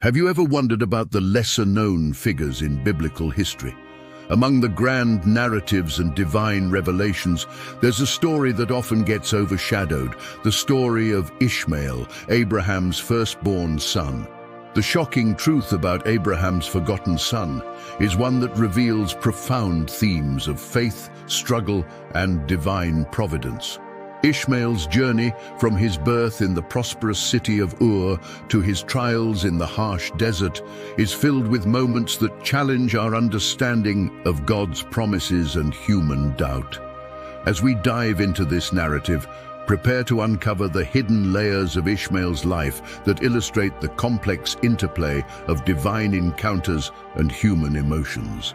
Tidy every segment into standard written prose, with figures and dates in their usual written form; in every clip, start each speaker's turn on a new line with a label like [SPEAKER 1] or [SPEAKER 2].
[SPEAKER 1] Have you ever wondered about the lesser-known figures in biblical history? Among the grand narratives and divine revelations, there's a story that often gets overshadowed, the story of Ishmael, Abraham's firstborn son. The shocking truth about Abraham's forgotten son is one that reveals profound themes of faith, struggle, and divine providence. Ishmael's journey from his birth in the prosperous city of Ur to his trials in the harsh desert is filled with moments that challenge our understanding of God's promises and human doubt. As we dive into this narrative, prepare to uncover the hidden layers of Ishmael's life that illustrate the complex interplay of divine encounters and human emotions.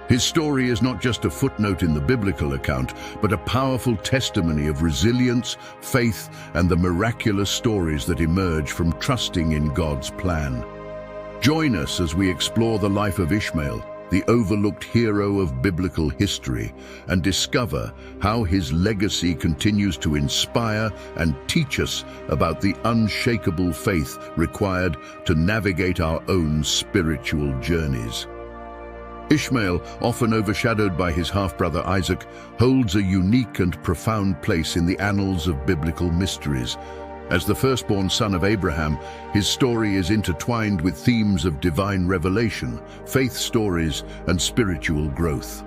[SPEAKER 1] His story is not just a footnote in the biblical account, but a powerful testimony of resilience, faith, and the miraculous stories that emerge from trusting in God's plan. Join us as we explore the life of Ishmael, the overlooked hero of biblical history, and discover how his legacy continues to inspire and teach us about the unshakable faith required to navigate our own spiritual journeys. Ishmael, often overshadowed by his half-brother Isaac, holds a unique and profound place in the annals of biblical mysteries. As the firstborn son of Abraham, his story is intertwined with themes of divine revelation, faith stories, and spiritual growth.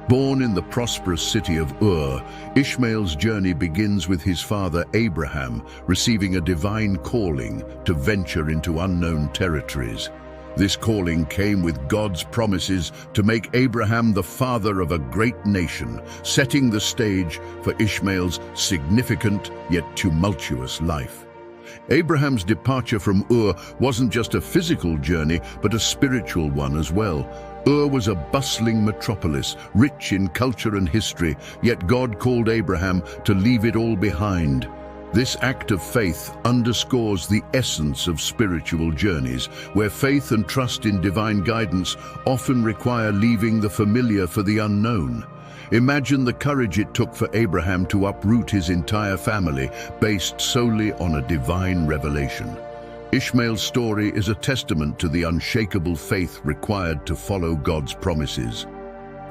[SPEAKER 1] Born in the prosperous city of Ur, Ishmael's journey begins with his father Abraham receiving a divine calling to venture into unknown territories. This calling came with God's promises to make Abraham the father of a great nation, setting the stage for Ishmael's significant yet tumultuous life. Abraham's departure from Ur wasn't just a physical journey, but a spiritual one as well. Ur was a bustling metropolis, rich in culture and history, yet God called Abraham to leave it all behind. This act of faith underscores the essence of spiritual journeys, where faith and trust in divine guidance often require leaving the familiar for the unknown. Imagine the courage it took for Abraham to uproot his entire family based solely on a divine revelation. Ishmael's story is a testament to the unshakable faith required to follow God's promises.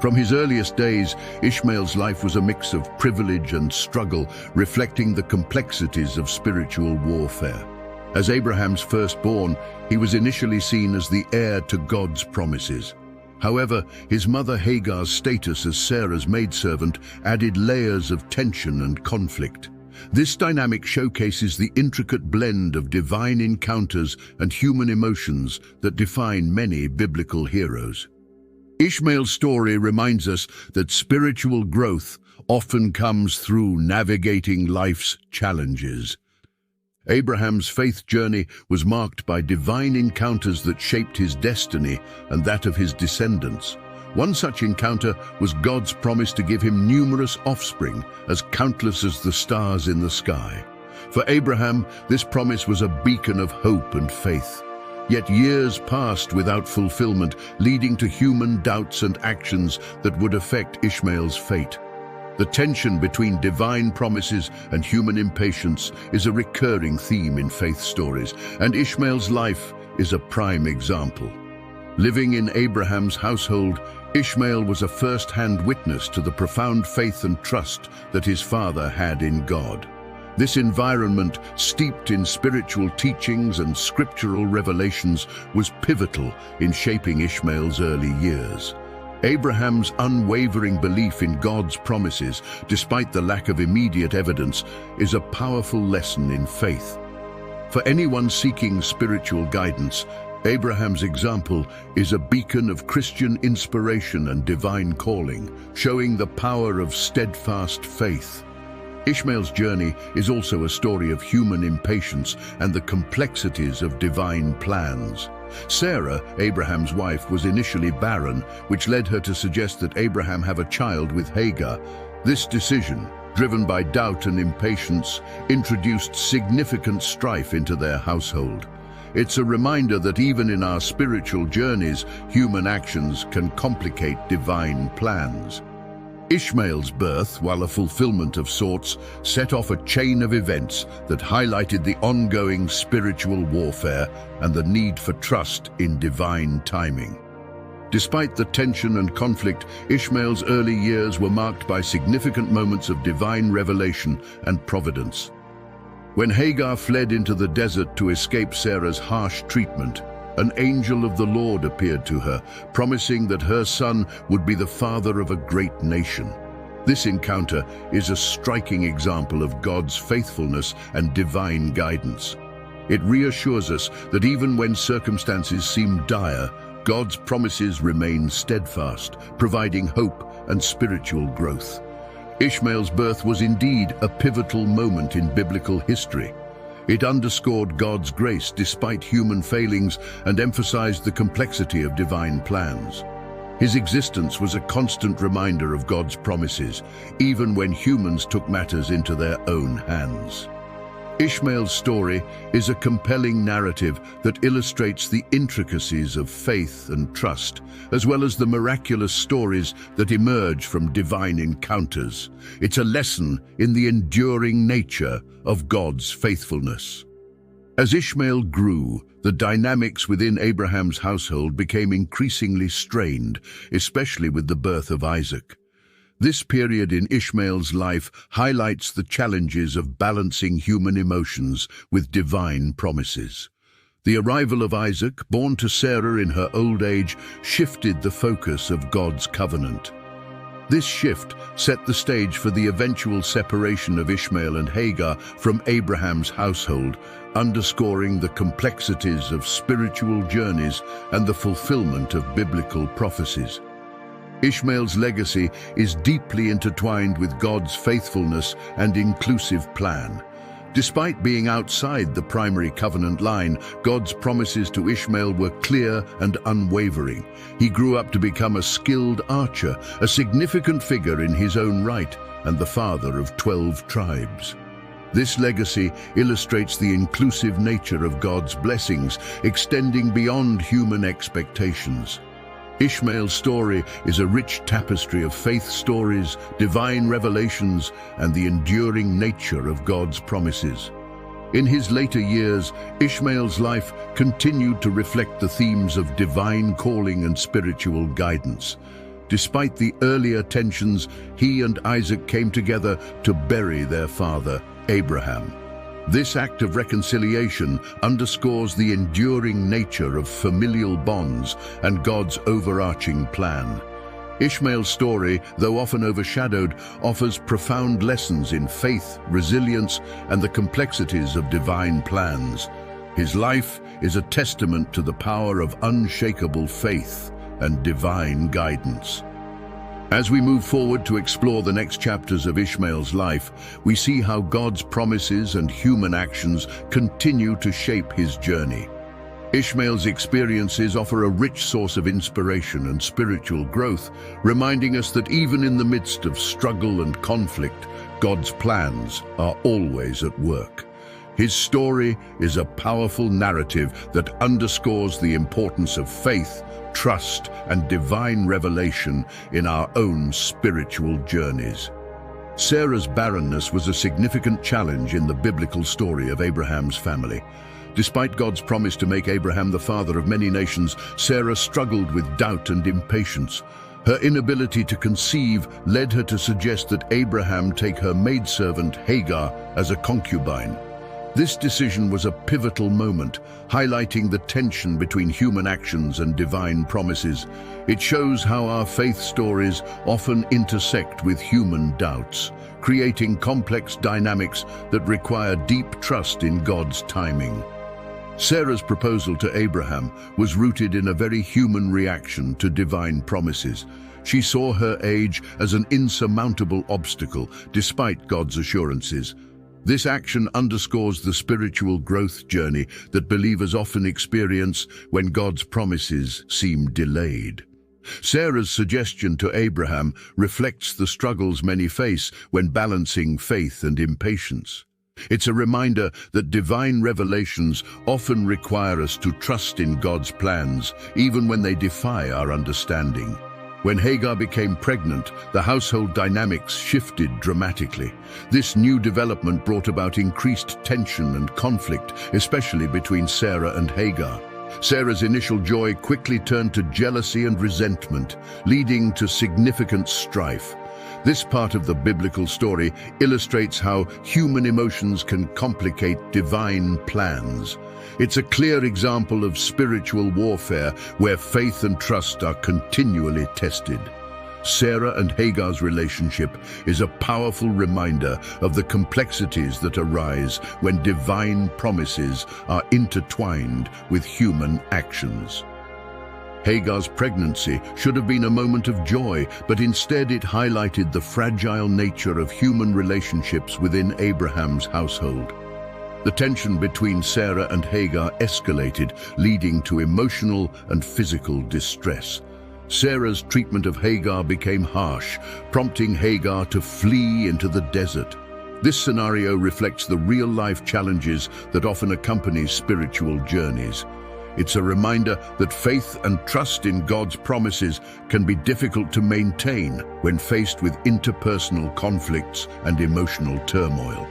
[SPEAKER 1] From his earliest days, Ishmael's life was a mix of privilege and struggle, reflecting the complexities of spiritual warfare. As Abraham's firstborn, he was initially seen as the heir to God's promises. However, his mother Hagar's status as Sarah's maidservant added layers of tension and conflict. This dynamic showcases the intricate blend of divine encounters and human emotions that define many biblical heroes. Ishmael's story reminds us that spiritual growth often comes through navigating life's challenges. Abraham's faith journey was marked by divine encounters that shaped his destiny and that of his descendants. One such encounter was God's promise to give him numerous offspring, as countless as the stars in the sky. For Abraham, this promise was a beacon of hope and faith. Yet years passed without fulfillment, leading to human doubts and actions that would affect Ishmael's fate. The tension between divine promises and human impatience is a recurring theme in faith stories, and Ishmael's life is a prime example. Living in Abraham's household, Ishmael was a first-hand witness to the profound faith and trust that his father had in God. This environment, steeped in spiritual teachings and scriptural revelations, was pivotal in shaping Ishmael's early years. Abraham's unwavering belief in God's promises, despite the lack of immediate evidence, is a powerful lesson in faith. For anyone seeking spiritual guidance, Abraham's example is a beacon of Christian inspiration and divine calling, showing the power of steadfast faith. Ishmael's journey is also a story of human impatience and the complexities of divine plans. Sarah, Abraham's wife, was initially barren, which led her to suggest that Abraham have a child with Hagar. This decision, driven by doubt and impatience, introduced significant strife into their household. It's a reminder that even in our spiritual journeys, human actions can complicate divine plans. Ishmael's birth, while a fulfillment of sorts, set off a chain of events that highlighted the ongoing spiritual warfare and the need for trust in divine timing. Despite the tension and conflict, Ishmael's early years were marked by significant moments of divine revelation and providence. When Hagar fled into the desert to escape Sarah's harsh treatment, an angel of the Lord appeared to her, promising that her son would be the father of a great nation. This encounter is a striking example of God's faithfulness and divine guidance. It reassures us that even when circumstances seem dire, God's promises remain steadfast, providing hope and spiritual growth. Ishmael's birth was indeed a pivotal moment in biblical history. It underscored God's grace despite human failings and emphasized the complexity of divine plans. His existence was a constant reminder of God's promises, even when humans took matters into their own hands. Ishmael's story is a compelling narrative that illustrates the intricacies of faith and trust, as well as the miraculous stories that emerge from divine encounters. It's a lesson in the enduring nature of God's faithfulness. As Ishmael grew, the dynamics within Abraham's household became increasingly strained, especially with the birth of Isaac. This period in Ishmael's life highlights the challenges of balancing human emotions with divine promises. The arrival of Isaac, born to Sarah in her old age, shifted the focus of God's covenant. This shift set the stage for the eventual separation of Ishmael and Hagar from Abraham's household, underscoring the complexities of spiritual journeys and the fulfillment of biblical prophecies. Ishmael's legacy is deeply intertwined with God's faithfulness and inclusive plan. Despite being outside the primary covenant line, God's promises to Ishmael were clear and unwavering. He grew up to become a skilled archer, a significant figure in his own right, and the father of 12 tribes. This legacy illustrates the inclusive nature of God's blessings, extending beyond human expectations. Ishmael's story is a rich tapestry of faith stories, divine revelations, and the enduring nature of God's promises. In his later years, Ishmael's life continued to reflect the themes of divine calling and spiritual guidance. Despite the earlier tensions, he and Isaac came together to bury their father, Abraham. This act of reconciliation underscores the enduring nature of familial bonds and God's overarching plan. Ishmael's story, though often overshadowed, offers profound lessons in faith, resilience, and the complexities of divine plans. His life is a testament to the power of unshakable faith and divine guidance. As we move forward to explore the next chapters of Ishmael's life, we see how God's promises and human actions continue to shape his journey. Ishmael's experiences offer a rich source of inspiration and spiritual growth, reminding us that even in the midst of struggle and conflict, God's plans are always at work. His story is a powerful narrative that underscores the importance of faith, trust, and divine revelation in our own spiritual journeys. Sarah's barrenness was a significant challenge in the biblical story of Abraham's family. Despite God's promise to make Abraham the father of many nations, Sarah struggled with doubt and impatience. Her inability to conceive led her to suggest that Abraham take her maidservant Hagar as a concubine. This decision was a pivotal moment, highlighting the tension between human actions and divine promises. It shows how our faith stories often intersect with human doubts, creating complex dynamics that require deep trust in God's timing. Sarah's proposal to Abraham was rooted in a very human reaction to divine promises. She saw her age as an insurmountable obstacle, despite God's assurances. This action underscores the spiritual growth journey that believers often experience when God's promises seem delayed. Sarah's suggestion to Abraham reflects the struggles many face when balancing faith and impatience. It's a reminder that divine revelations often require us to trust in God's plans, even when they defy our understanding. When Hagar became pregnant, the household dynamics shifted dramatically. This new development brought about increased tension and conflict, especially between Sarah and Hagar. Sarah's initial joy quickly turned to jealousy and resentment, leading to significant strife. This part of the biblical story illustrates how human emotions can complicate divine plans. It's a clear example of spiritual warfare where faith and trust are continually tested. Sarah and Hagar's relationship is a powerful reminder of the complexities that arise when divine promises are intertwined with human actions. Hagar's pregnancy should have been a moment of joy, but instead it highlighted the fragile nature of human relationships within Abraham's household. The tension between Sarah and Hagar escalated, leading to emotional and physical distress. Sarah's treatment of Hagar became harsh, prompting Hagar to flee into the desert. This scenario reflects the real-life challenges that often accompany spiritual journeys. It's a reminder that faith and trust in God's promises can be difficult to maintain when faced with interpersonal conflicts and emotional turmoil.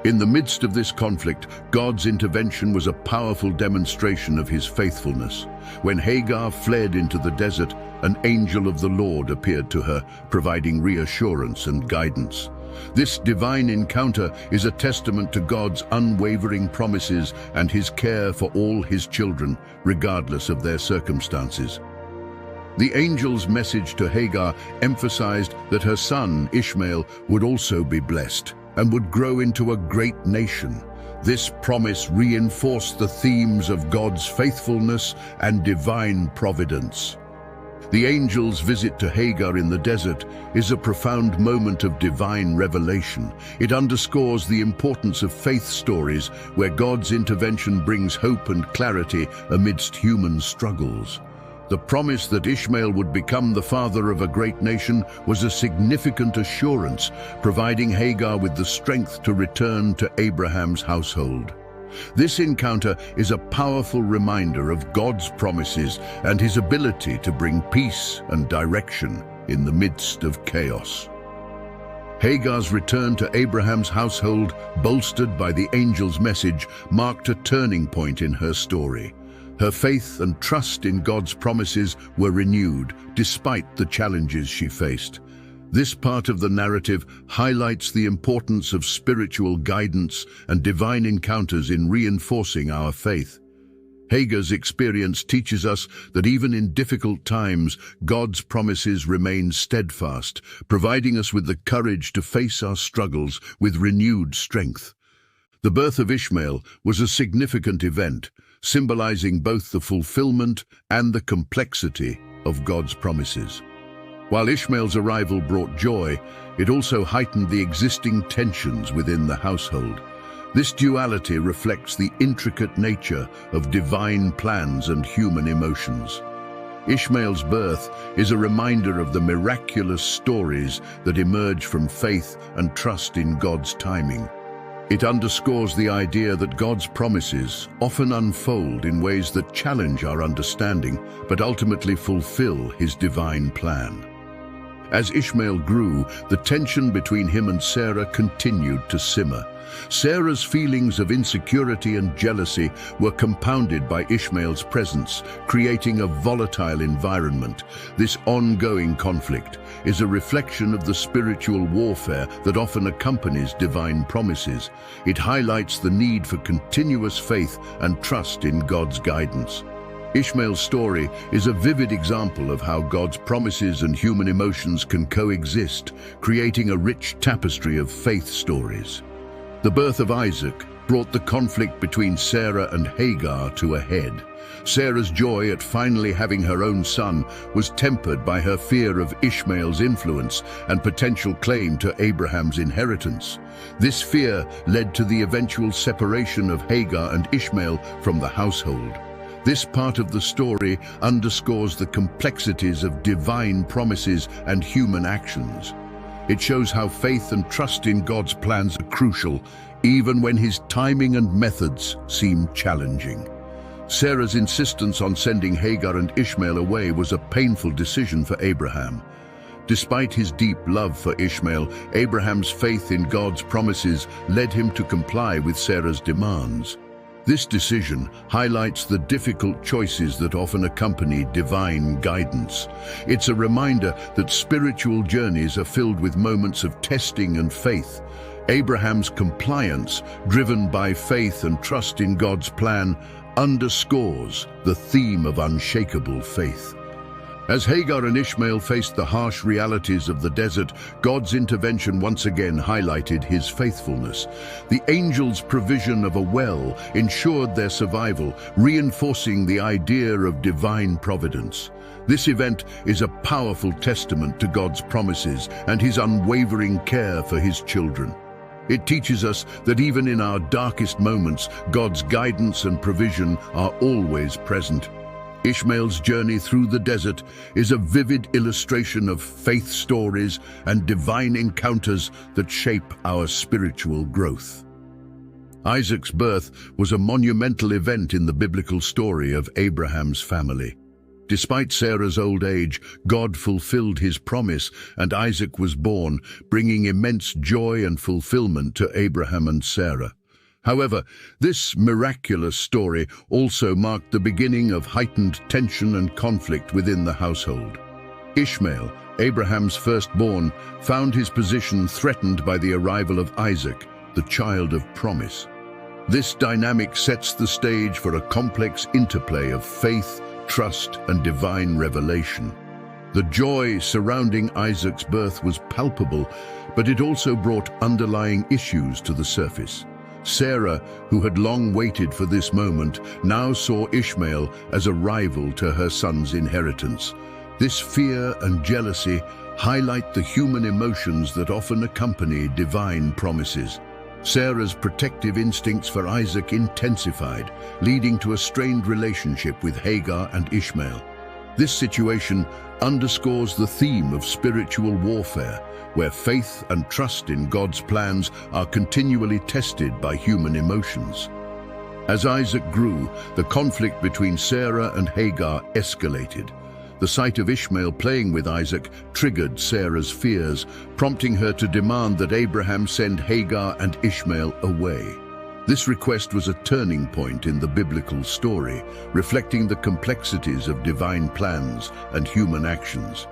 [SPEAKER 1] In the midst of this conflict, God's intervention was a powerful demonstration of his faithfulness. When Hagar fled into the desert, an angel of the Lord appeared to her, providing reassurance and guidance. This divine encounter is a testament to God's unwavering promises and his care for all his children, regardless of their circumstances. The angel's message to Hagar emphasized that her son, Ishmael, would also be blessed and would grow into a great nation. This promise reinforced the themes of God's faithfulness and divine providence. The angel's visit to Hagar in the desert is a profound moment of divine revelation. It underscores the importance of faith stories where God's intervention brings hope and clarity amidst human struggles. The promise that Ishmael would become the father of a great nation was a significant assurance, providing Hagar with the strength to return to Abraham's household. This encounter is a powerful reminder of God's promises and his ability to bring peace and direction in the midst of chaos. Hagar's return to Abraham's household, bolstered by the angel's message, marked a turning point in her story. Her faith and trust in God's promises were renewed despite the challenges she faced. This part of the narrative highlights the importance of spiritual guidance and divine encounters in reinforcing our faith. Hagar's experience teaches us that even in difficult times, God's promises remain steadfast, providing us with the courage to face our struggles with renewed strength. The birth of Ishmael was a significant event, symbolizing both the fulfillment and the complexity of God's promises. While Ishmael's arrival brought joy, it also heightened the existing tensions within the household. This duality reflects the intricate nature of divine plans and human emotions. Ishmael's birth is a reminder of the miraculous stories that emerge from faith and trust in God's timing. It underscores the idea that God's promises often unfold in ways that challenge our understanding, but ultimately fulfill his divine plan. As Ishmael grew, the tension between him and Sarah continued to simmer. Sarah's feelings of insecurity and jealousy were compounded by Ishmael's presence, creating a volatile environment. This ongoing conflict is a reflection of the spiritual warfare that often accompanies divine promises. It highlights the need for continuous faith and trust in God's guidance. Ishmael's story is a vivid example of how God's promises and human emotions can coexist, creating a rich tapestry of faith stories. The birth of Isaac brought the conflict between Sarah and Hagar to a head. Sarah's joy at finally having her own son was tempered by her fear of Ishmael's influence and potential claim to Abraham's inheritance. This fear led to the eventual separation of Hagar and Ishmael from the household. This part of the story underscores the complexities of divine promises and human actions. It shows how faith and trust in God's plans are crucial, even when his timing and methods seem challenging. Sarah's insistence on sending Hagar and Ishmael away was a painful decision for Abraham. Despite his deep love for Ishmael, Abraham's faith in God's promises led him to comply with Sarah's demands. This decision highlights the difficult choices that often accompany divine guidance. It's a reminder that spiritual journeys are filled with moments of testing and faith. Abraham's compliance, driven by faith and trust in God's plan, underscores the theme of unshakable faith. As Hagar and Ishmael faced the harsh realities of the desert, God's intervention once again highlighted his faithfulness. The angel's provision of a well ensured their survival, reinforcing the idea of divine providence. This event is a powerful testament to God's promises and his unwavering care for his children. It teaches us that even in our darkest moments, God's guidance and provision are always present. Ishmael's journey through the desert is a vivid illustration of faith stories and divine encounters that shape our spiritual growth. Isaac's birth was a monumental event in the biblical story of Abraham's family. Despite Sarah's old age, God fulfilled his promise and Isaac was born, bringing immense joy and fulfillment to Abraham and Sarah. However, this miraculous story also marked the beginning of heightened tension and conflict within the household. Ishmael, Abraham's firstborn, found his position threatened by the arrival of Isaac, the child of promise. This dynamic sets the stage for a complex interplay of faith, trust, and divine revelation. The joy surrounding Isaac's birth was palpable, but it also brought underlying issues to the surface. Sarah, who had long waited for this moment, now saw Ishmael as a rival to her son's inheritance. This fear and jealousy highlight the human emotions that often accompany divine promises. Sarah's protective instincts for Isaac intensified, leading to a strained relationship with Hagar and Ishmael. This situation underscores the theme of spiritual warfare, where faith and trust in God's plans are continually tested by human emotions. As Isaac grew, the conflict between Sarah and Hagar escalated. The sight of Ishmael playing with Isaac triggered Sarah's fears, prompting her to demand that Abraham send Hagar and Ishmael away. This request was a turning point in the biblical story, reflecting the complexities of divine plans and human actions.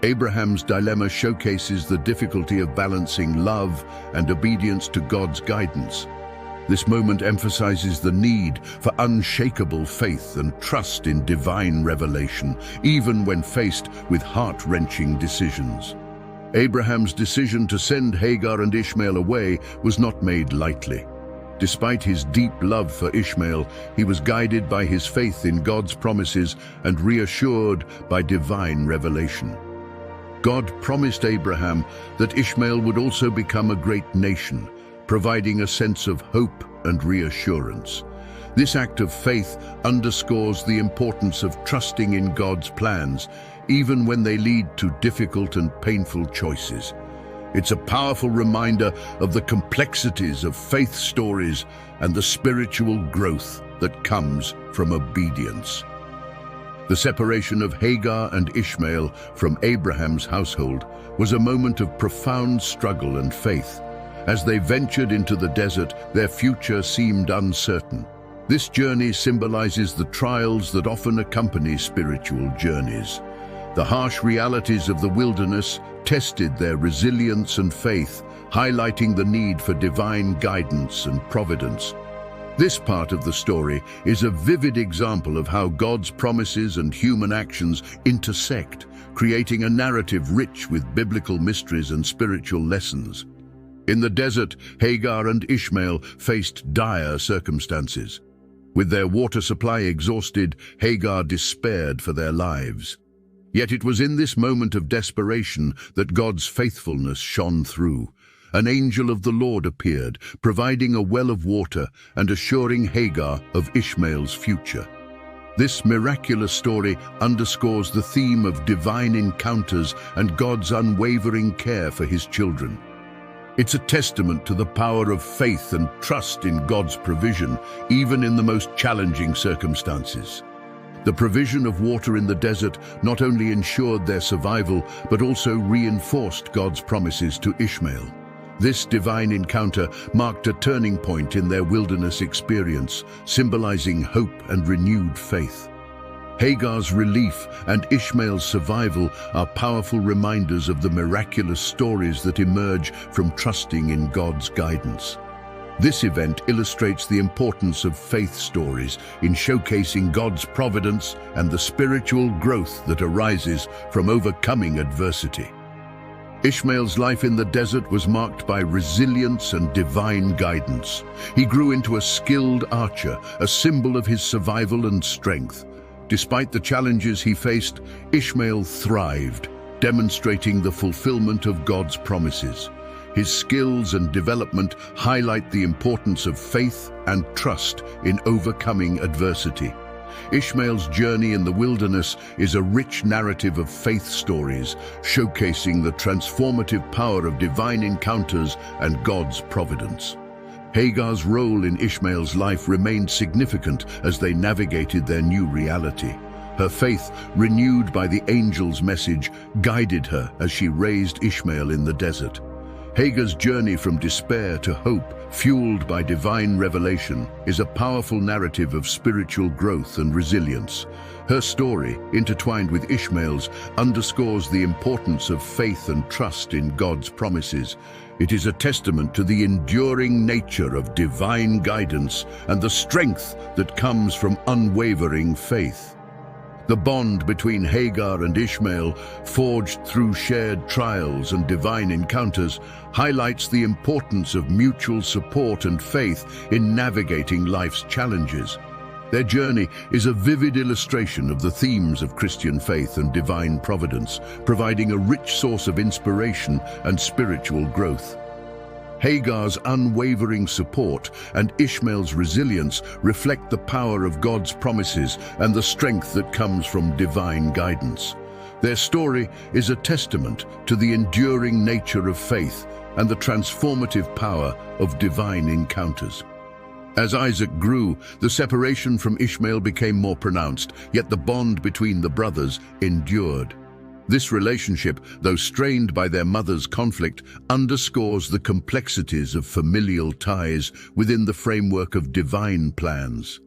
[SPEAKER 1] Abraham's dilemma showcases the difficulty of balancing love and obedience to God's guidance. This moment emphasizes the need for unshakable faith and trust in divine revelation, even when faced with heart-wrenching decisions. Abraham's decision to send Hagar and Ishmael away was not made lightly. Despite his deep love for Ishmael, he was guided by his faith in God's promises and reassured by divine revelation. God promised Abraham that Ishmael would also become a great nation, providing a sense of hope and reassurance. This act of faith underscores the importance of trusting in God's plans, even when they lead to difficult and painful choices. It's a powerful reminder of the complexities of faith stories and the spiritual growth that comes from obedience. The separation of Hagar and Ishmael from Abraham's household was a moment of profound struggle and faith. As they ventured into the desert, their future seemed uncertain. This journey symbolizes the trials that often accompany spiritual journeys. The harsh realities of the wilderness tested their resilience and faith, highlighting the need for divine guidance and providence. This part of the story is a vivid example of how God's promises and human actions intersect, creating a narrative rich with biblical mysteries and spiritual lessons. In the desert, Hagar and Ishmael faced dire circumstances. With their water supply exhausted, Hagar despaired for their lives. Yet it was in this moment of desperation that God's faithfulness shone through. An angel of the Lord appeared, providing a well of water and assuring Hagar of Ishmael's future. This miraculous story underscores the theme of divine encounters and God's unwavering care for his children. It's a testament to the power of faith and trust in God's provision, even in the most challenging circumstances. The provision of water in the desert not only ensured their survival, but also reinforced God's promises to Ishmael. This divine encounter marked a turning point in their wilderness experience, symbolizing hope and renewed faith. Hagar's relief and Ishmael's survival are powerful reminders of the miraculous stories that emerge from trusting in God's guidance. This event illustrates the importance of faith stories in showcasing God's providence and the spiritual growth that arises from overcoming adversity. Ishmael's life in the desert was marked by resilience and divine guidance. He grew into a skilled archer, a symbol of his survival and strength. Despite the challenges he faced, Ishmael thrived, demonstrating the fulfillment of God's promises. His skills and development highlight the importance of faith and trust in overcoming adversity. Ishmael's journey in the wilderness is a rich narrative of faith stories, showcasing the transformative power of divine encounters and God's providence. Hagar's role in Ishmael's life remained significant as they navigated their new reality. Her faith, renewed by the angel's message, guided her as she raised Ishmael in the desert. Hagar's journey from despair to hope, fueled by divine revelation, is a powerful narrative of spiritual growth and resilience. Her story, intertwined with Ishmael's, underscores the importance of faith and trust in God's promises. It is a testament to the enduring nature of divine guidance and the strength that comes from unwavering faith. The bond between Hagar and Ishmael, forged through shared trials and divine encounters, highlights the importance of mutual support and faith in navigating life's challenges. Their journey is a vivid illustration of the themes of Christian faith and divine providence, providing a rich source of inspiration and spiritual growth. Hagar's unwavering support and Ishmael's resilience reflect the power of God's promises and the strength that comes from divine guidance. Their story is a testament to the enduring nature of faith and the transformative power of divine encounters. As Isaac grew, the separation from Ishmael became more pronounced, yet the bond between the brothers endured. This relationship, though strained by their mother's conflict, underscores the complexities of familial ties within the framework of divine plans.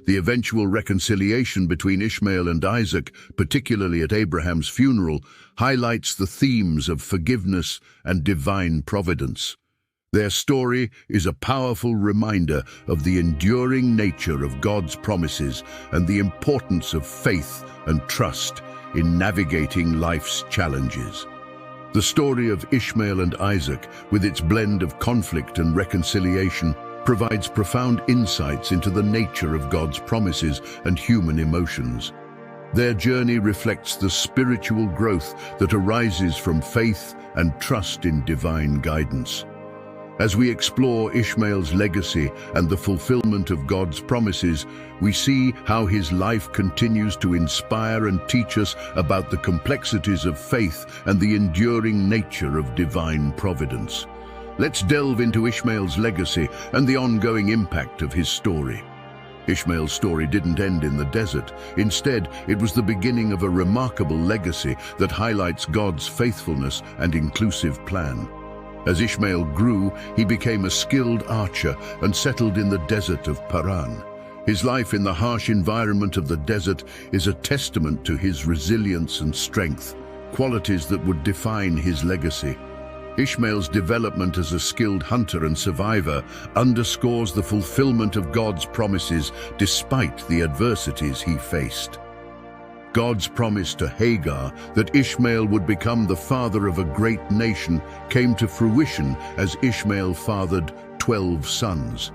[SPEAKER 1] The eventual reconciliation between Ishmael and Isaac, particularly at Abraham's funeral, highlights the themes of forgiveness and divine providence. Their story is a powerful reminder of the enduring nature of God's promises and the importance of faith and trust in navigating life's challenges. The story of Ishmael and Isaac, with its blend of conflict and reconciliation, provides profound insights into the nature of God's promises and human emotions. Their journey reflects the spiritual growth that arises from faith and trust in divine guidance. As we explore Ishmael's legacy and the fulfillment of God's promises, we see how his life continues to inspire and teach us about the complexities of faith and the enduring nature of divine providence. Let's delve into Ishmael's legacy and the ongoing impact of his story. Ishmael's story didn't end in the desert. Instead, it was the beginning of a remarkable legacy that highlights God's faithfulness and inclusive plan. As Ishmael grew, he became a skilled archer and settled in the desert of Paran. His life in the harsh environment of the desert is a testament to his resilience and strength, qualities that would define his legacy. Ishmael's development as a skilled hunter and survivor underscores the fulfillment of God's promises despite the adversities he faced. God's promise to Hagar that Ishmael would become the father of a great nation came to fruition as Ishmael fathered 12 sons.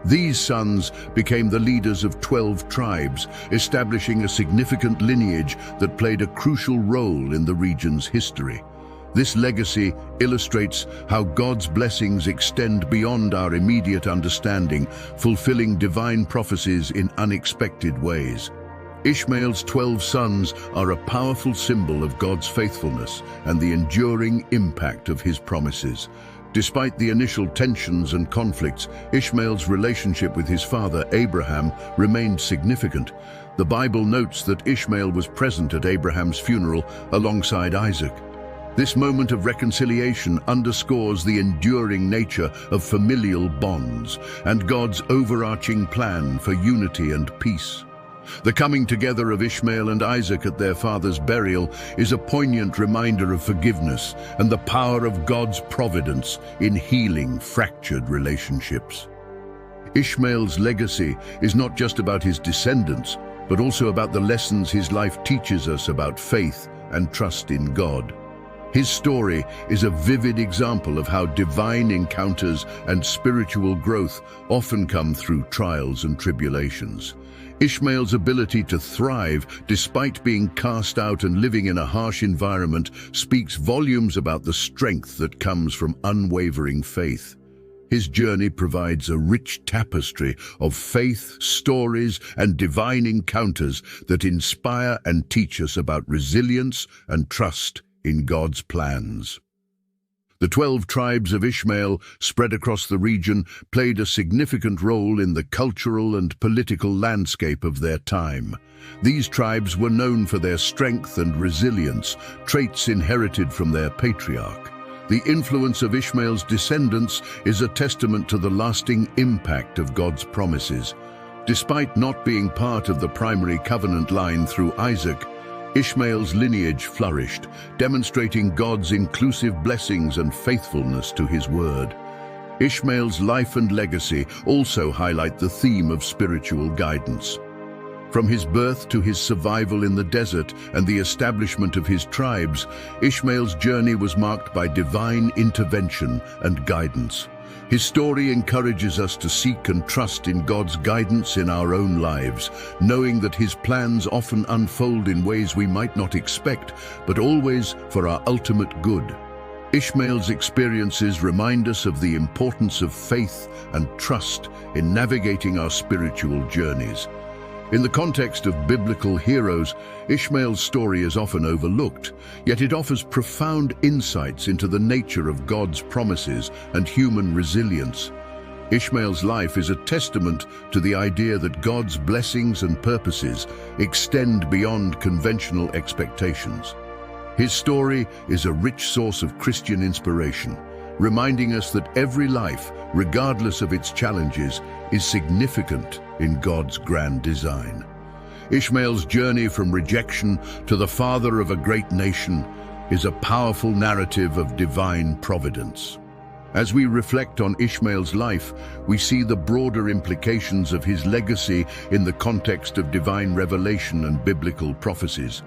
[SPEAKER 1] These sons became the leaders of 12 tribes, establishing a significant lineage that played a crucial role in the region's history. This legacy illustrates how God's blessings extend beyond our immediate understanding, fulfilling divine prophecies in unexpected ways. Ishmael's 12 sons are a powerful symbol of God's faithfulness and the enduring impact of his promises. Despite the initial tensions and conflicts, Ishmael's relationship with his father, Abraham, remained significant. The Bible notes that Ishmael was present at Abraham's funeral alongside Isaac. This moment of reconciliation underscores the enduring nature of familial bonds and God's overarching plan for unity and peace. The coming together of Ishmael and Isaac at their father's burial is a poignant reminder of forgiveness and the power of God's providence in healing fractured relationships. Ishmael's legacy is not just about his descendants, but also about the lessons his life teaches us about faith and trust in God. His story is a vivid example of how divine encounters and spiritual growth often come through trials and tribulations. Ishmael's ability to thrive despite being cast out and living in a harsh environment speaks volumes about the strength that comes from unwavering faith. His journey provides a rich tapestry of faith, stories, and divine encounters that inspire and teach us about resilience and trust in God's plans. The 12 tribes of Ishmael, spread across the region, played a significant role in the cultural and political landscape of their time. These tribes were known for their strength and resilience, traits inherited from their patriarch. The influence of Ishmael's descendants is a testament to the lasting impact of God's promises. Despite not being part of the primary covenant line through Isaac, Ishmael's lineage flourished, demonstrating God's inclusive blessings and faithfulness to his word. Ishmael's life and legacy also highlight the theme of spiritual guidance. From his birth to his survival in the desert and the establishment of his tribes, Ishmael's journey was marked by divine intervention and guidance. His story encourages us to seek and trust in God's guidance in our own lives, knowing that his plans often unfold in ways we might not expect, but always for our ultimate good. Ishmael's experiences remind us of the importance of faith and trust in navigating our spiritual journeys. In the context of biblical heroes, Ishmael's story is often overlooked, yet it offers profound insights into the nature of God's promises and human resilience. Ishmael's life is a testament to the idea that God's blessings and purposes extend beyond conventional expectations. His story is a rich source of Christian inspiration, reminding us that every life, regardless of its challenges, is significant in God's grand design. Ishmael's journey from rejection to the father of a great nation is a powerful narrative of divine providence. As we reflect on Ishmael's life, we see the broader implications of his legacy in the context of divine revelation and biblical prophecies.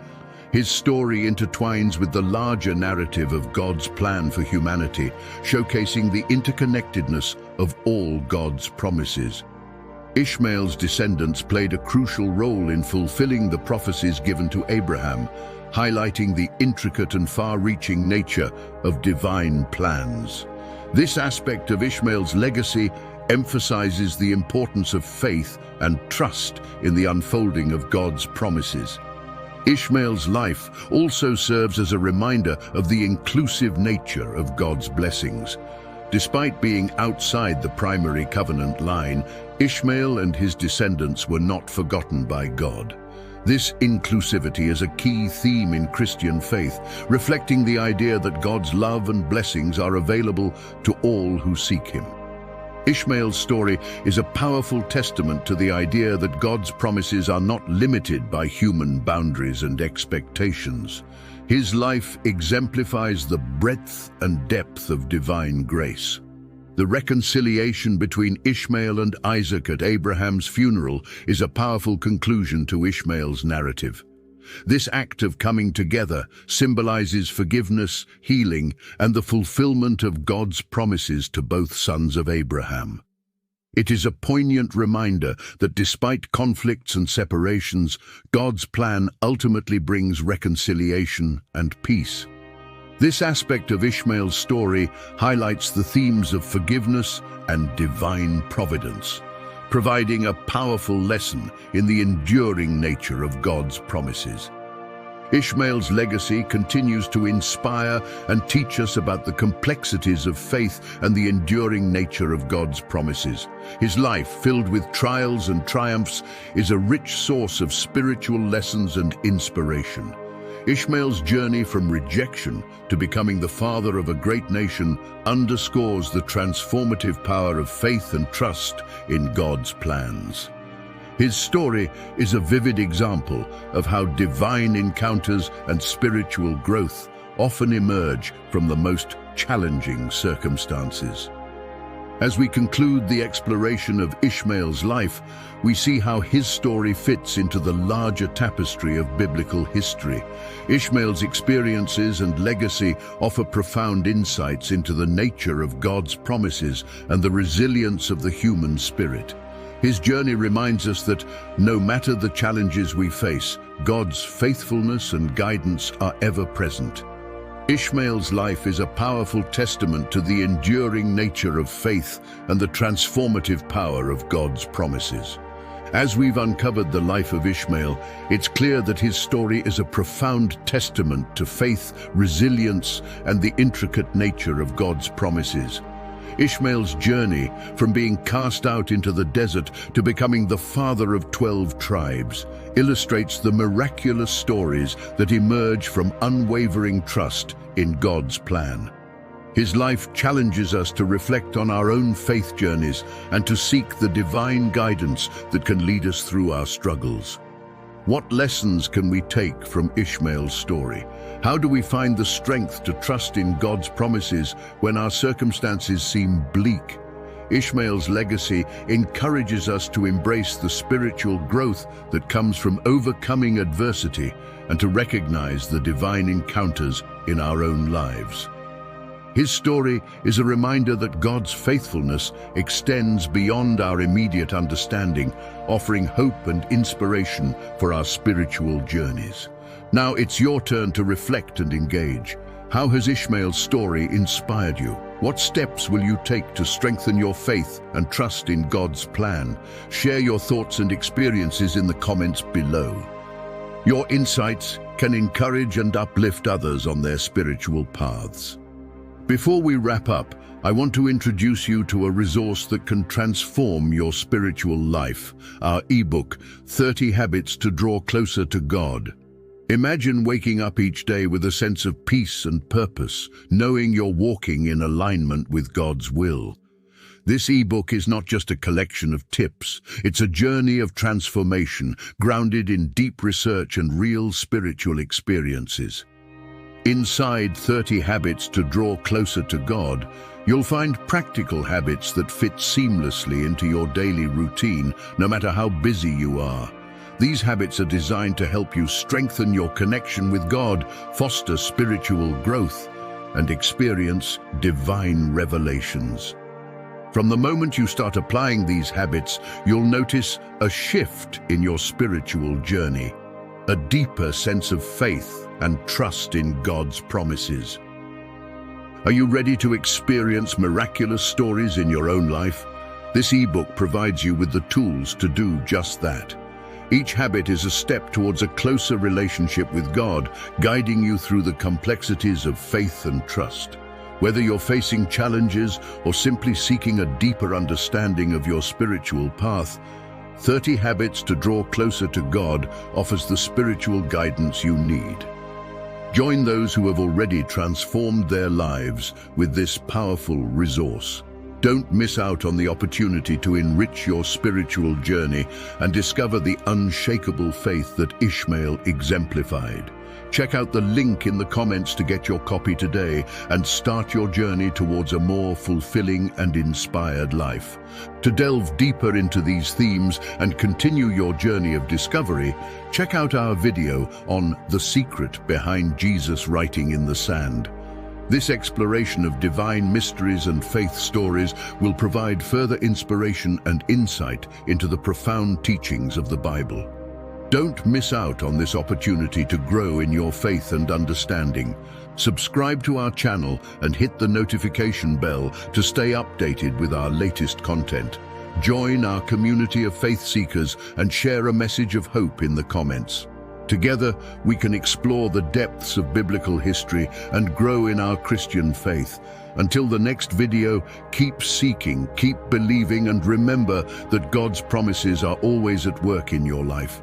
[SPEAKER 1] His story intertwines with the larger narrative of God's plan for humanity, showcasing the interconnectedness of all God's promises. Ishmael's descendants played a crucial role in fulfilling the prophecies given to Abraham, highlighting the intricate and far-reaching nature of divine plans. This aspect of Ishmael's legacy emphasizes the importance of faith and trust in the unfolding of God's promises. Ishmael's life also serves as a reminder of the inclusive nature of God's blessings. Despite being outside the primary covenant line, Ishmael and his descendants were not forgotten by God. This inclusivity is a key theme in Christian faith, reflecting the idea that God's love and blessings are available to all who seek him. Ishmael's story is a powerful testament to the idea that God's promises are not limited by human boundaries and expectations. His life exemplifies the breadth and depth of divine grace. The reconciliation between Ishmael and Isaac at Abraham's funeral is a powerful conclusion to Ishmael's narrative. This act of coming together symbolizes forgiveness, healing, and the fulfillment of God's promises to both sons of Abraham. It is a poignant reminder that despite conflicts and separations, God's plan ultimately brings reconciliation and peace. This aspect of Ishmael's story highlights the themes of forgiveness and divine providence, providing a powerful lesson in the enduring nature of God's promises. Ishmael's legacy continues to inspire and teach us about the complexities of faith and the enduring nature of God's promises. His life, filled with trials and triumphs, is a rich source of spiritual lessons and inspiration. Ishmael's journey from rejection to becoming the father of a great nation underscores the transformative power of faith and trust in God's plans. His story is a vivid example of how divine encounters and spiritual growth often emerge from the most challenging circumstances. As we conclude the exploration of Ishmael's life, we see how his story fits into the larger tapestry of biblical history. Ishmael's experiences and legacy offer profound insights into the nature of God's promises and the resilience of the human spirit. His journey reminds us that no matter the challenges we face, God's faithfulness and guidance are ever present. Ishmael's life is a powerful testament to the enduring nature of faith and the transformative power of God's promises. As we've uncovered the life of Ishmael, it's clear that his story is a profound testament to faith, resilience, and the intricate nature of God's promises. Ishmael's journey from being cast out into the desert to becoming the father of 12 tribes illustrates the miraculous stories that emerge from unwavering trust in God's plan. His life challenges us to reflect on our own faith journeys and to seek the divine guidance that can lead us through our struggles. What lessons can we take from Ishmael's story? How do we find the strength to trust in God's promises when our circumstances seem bleak? Ishmael's legacy encourages us to embrace the spiritual growth that comes from overcoming adversity and to recognize the divine encounters in our own lives. His story is a reminder that God's faithfulness extends beyond our immediate understanding, offering hope and inspiration for our spiritual journeys. Now it's your turn to reflect and engage. How has Ishmael's story inspired you? What steps will you take to strengthen your faith and trust in God's plan? Share your thoughts and experiences in the comments below. Your insights can encourage and uplift others on their spiritual paths. Before we wrap up, I want to introduce you to a resource that can transform your spiritual life, our ebook, 30 Habits to Draw Closer to God. Imagine waking up each day with a sense of peace and purpose, knowing you're walking in alignment with God's will. This ebook is not just a collection of tips, it's a journey of transformation, grounded in deep research and real spiritual experiences. Inside 30 Habits to Draw Closer to God, you'll find practical habits that fit seamlessly into your daily routine, no matter how busy you are. These habits are designed to help you strengthen your connection with God, foster spiritual growth, and experience divine revelations. From the moment you start applying these habits, you'll notice a shift in your spiritual journey, a deeper sense of faith and trust in God's promises. Are you ready to experience miraculous stories in your own life? This ebook provides you with the tools to do just that. Each habit is a step towards a closer relationship with God, guiding you through the complexities of faith and trust. Whether you're facing challenges or simply seeking a deeper understanding of your spiritual path, 30 Habits to Draw Closer to God offers the spiritual guidance you need. Join those who have already transformed their lives with this powerful resource. Don't miss out on the opportunity to enrich your spiritual journey and discover the unshakable faith that Ishmael exemplified. Check out the link in the comments to get your copy today and start your journey towards a more fulfilling and inspired life. To delve deeper into these themes and continue your journey of discovery, check out our video on The Secret Behind Jesus Writing in the Sand. This exploration of divine mysteries and faith stories will provide further inspiration and insight into the profound teachings of the Bible. Don't miss out on this opportunity to grow in your faith and understanding. Subscribe to our channel and hit the notification bell to stay updated with our latest content. Join our community of faith seekers and share a message of hope in the comments. Together, we can explore the depths of biblical history and grow in our Christian faith. Until the next video, keep seeking, keep believing, and remember that God's promises are always at work in your life.